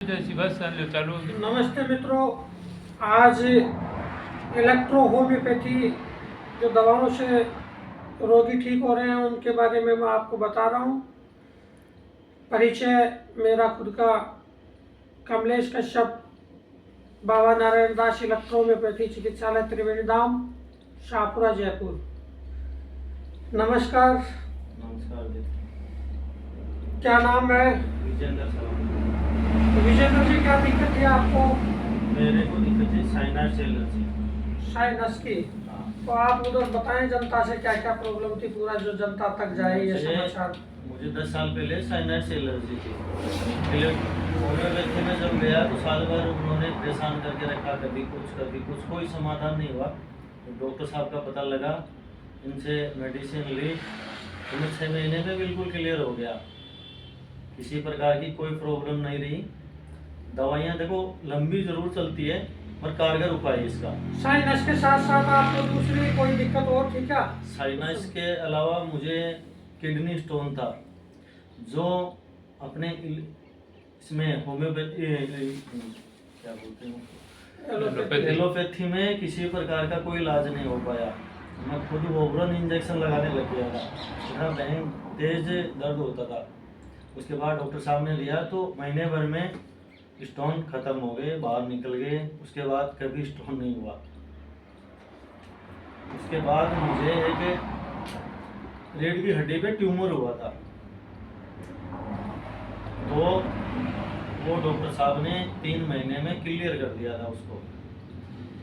जैसी बस चालू होगी। नमस्ते मित्रों, आज इलेक्ट्रो होम्योपैथी जो दवाओं से रोगी ठीक हो रहे हैं उनके बारे में मैं आपको बता रहा हूँ। परिचय मेरा खुद का कमलेश कश्यप, बाबा नारायण दास इलेक्ट्रो होम्योपैथी चिकित्सालय त्रिवेणी धाम, शाहपुरा, जयपुर। नमस्कार। नमस्कार जी। क्या नाम है? विजेंद्र सर। विजेंद्र जी, क्या दिक्कत है आपको? मेरे को दिक्कत है साइनस एलर्जी। साइनस की? हाँ। तो आप उधर बताएं जनता से क्या क्या प्रॉब्लम थी, पूरा जो जनता तक जाए ये समाचार। मुझे 10 साल पहले साइनस एलर्जी थी। होम्योपैथी में जब गया तो साल भर उन्होंने परेशान करके रखा, कभी कुछ, कोई समाधान नहीं हुआ। तो डॉक्टर साहब का पता लगा, इनसे मेडिसिन ली तो मैं 6 महीने में बिल्कुल क्लियर हो गया। किसी प्रकार की कोई प्रॉब्लम नहीं रही। दवाइयाँ देखो लंबी जरूर चलती है पर कारगर उपाय है इसका। साइनस के साथ साथ आपको दूसरी कोई दिक्कत और थी क्या? साइनस के अलावा मुझे किडनी स्टोन था, जो अपने इसमें होम्योपैथी क्या बोलते हैं, एलोपैथी में किसी प्रकार का कोई इलाज नहीं हो पाया। मैं खुद ओवरन इंजेक्शन लगाने लग गया था, इतना तेज दर्द होता था। उसके बाद डॉक्टर साहब ने लिया तो महीने भर में स्टोन खत्म हो गए, बाहर निकल गए। उसके बाद कभी स्टोन नहीं हुआ। उसके बाद मुझे एक रीढ़ की हड्डी पे ट्यूमर हुआ था, तो वो डॉक्टर साहब ने 3 महीने में क्लियर कर दिया था उसको।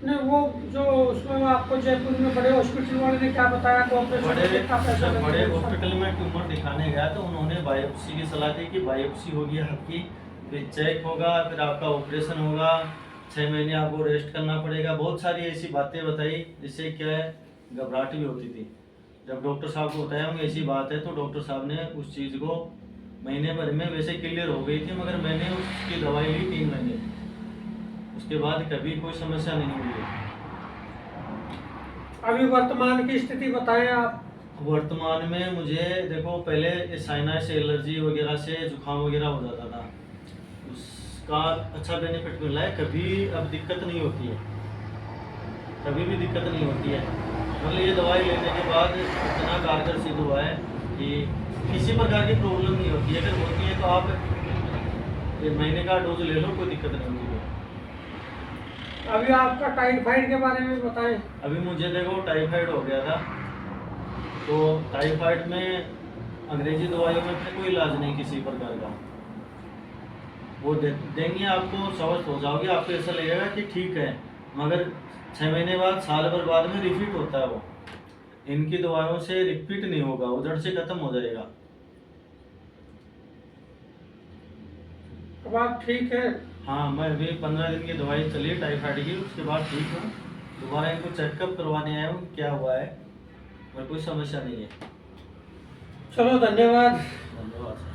नहीं, वो जो उसमें वो आपको जयपुर में बड़े हॉस्पिटल वाले ने क्या बताया? बड़े हॉस्पिटल में ट्यूमर दिखाने गया तो उन्होंने बायोप्सी की सलाह दी कि बायोप्सी होगी आपकी, फिर चेक होगा, फिर आपका ऑपरेशन होगा, 6 महीने आपको रेस्ट करना पड़ेगा। बहुत सारी ऐसी बातें बताई जिससे क्या है, घबराहट भी होती थी। जब डॉक्टर साहब को बताया हूँ ऐसी बात है तो डॉक्टर साहब ने उस चीज़ को महीने भर में वैसे क्लियर हो गई थी, मगर मैंने उसकी दवाई ली 3 महीने, उसके बाद कभी कोई समस्या नहीं हुई। अभी वर्तमान की स्थिति बताएं आप। वर्तमान में मुझे देखो, पहले साइनस एलर्जी वगैरह से जुकाम वगैरह हो जाता था, उसका अच्छा बेनिफिट मिला है। कभी अब दिक्कत नहीं होती है, कभी भी दिक्कत नहीं होती है। मतलब ये दवाई लेने के बाद इतना कारगर सिद्ध हुआ है कि किसी प्रकार की प्रॉब्लम नहीं होती है। अगर होती है तो आप 1 महीने का डोज ले लो, कोई दिक्कत नहीं होती है। अभी आपका टाइफाइड के बारे में बताएं। अभी मुझे देखो टाइफाइड हो गया था, तो टाइफाइड में अंग्रेजी दवाइयों में फिर कोई इलाज नहीं किसी प्रकार का। वो देंगे आपको, स्वस्थ हो जाओगे, आपको ऐसा लगेगा कि ठीक है, मगर 6 महीने बाद, साल भर बाद में रिपीट होता है वो। इनकी दवाइयों से रिपीट नहीं होगा, वो जड़ से खत्म हो जाएगा। अब आप ठीक है? हाँ, मैं अभी 15 दिन की दवाई चली टाइफाइड की, उसके बाद ठीक हूँ। दोबारा इनको चेकअप करवाने आया हूँ क्या हुआ है, और कोई समस्या नहीं है। चलो, धन्यवाद। धन्यवाद।